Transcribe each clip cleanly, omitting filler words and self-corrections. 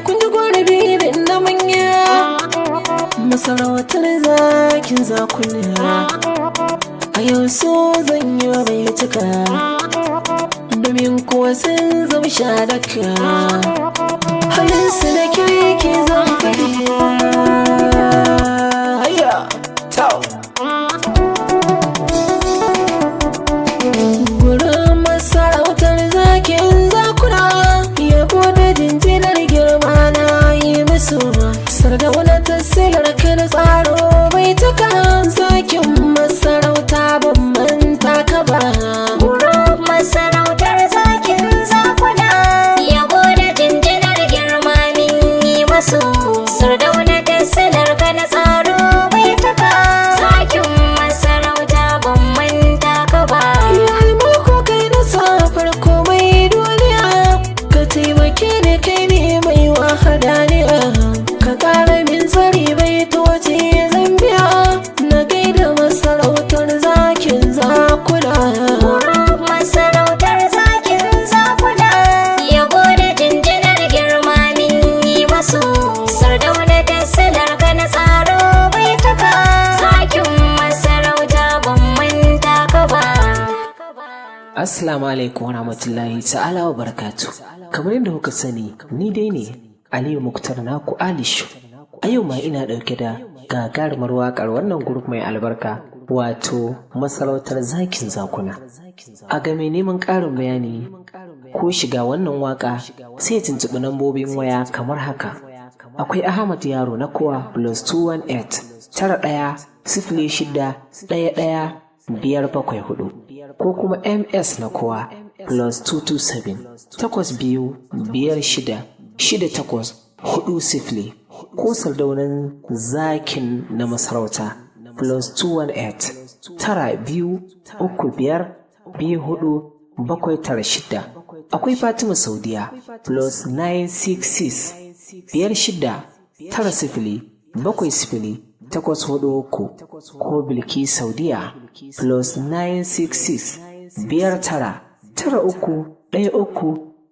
kun ji gwarabi irin na manya. Masarautar zakin zakuna, a yau so zan yi bai cika, domin kuwa sun zama shadaka. Halinsu da kirki zan faɗi. Hayya, tau. Gurin masarautar zakin zakuna, yabo da jinjinar girma na yi musu. Sardauna ta silar kan tsaro bai taka, zakin masarauta ban manta ka ba. Gurin masarautar zakin zakuna, yabo da jinjinar girma min yi masu. Sardauna ta silar kan tsaro bai taka, zakin masarauta ban manta ka ba. Almako kai na safar komai duniya, ka taimake ni kai ne mai wahadaniya. Ka ƙara min tsari bai toce zan biya, na gaida masarautar zakin zakuna. Gurin masarautar zakin zakuna, yabo da jinjinar girma min yi masu. Sardauna ta silar kan tsaro bai taka, zakin masarauta ban manta ka ba. Assalamu alaikum warahmatullahi ta'ala wa barakatuh. Kamar yadda kuka sani, ni dai ne Aliyu Muktar naku Alishu. A yau ma ina ɗauke da gagarumar waƙar wannan group mai albarka, wato Masarautar Zakin Zakuna. A game neman ƙarin bayani ko shiga wannan waƙa, sai tuntuɓi lambobin waya kamar haka. Akwai Ahmad Yaro na kowa +218 916011 ko kuma MS na kowa +227 82566840 ko Sardaunan Zakin na Masarauta +218 923524 akwai Fatima Saudiya +966 569070 ko Bilki Saudiya +966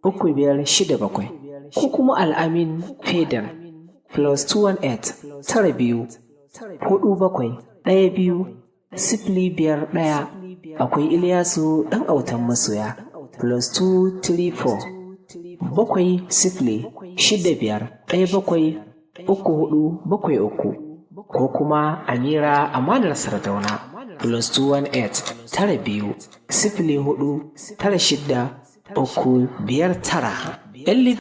5993133567 ko kuma Al'amin Fedar +218 924712 akwai Ilyasu ɗan autan masoya +234 7065173473 ko kuma Amira Amanar Sardauna +218 92 04 96 359.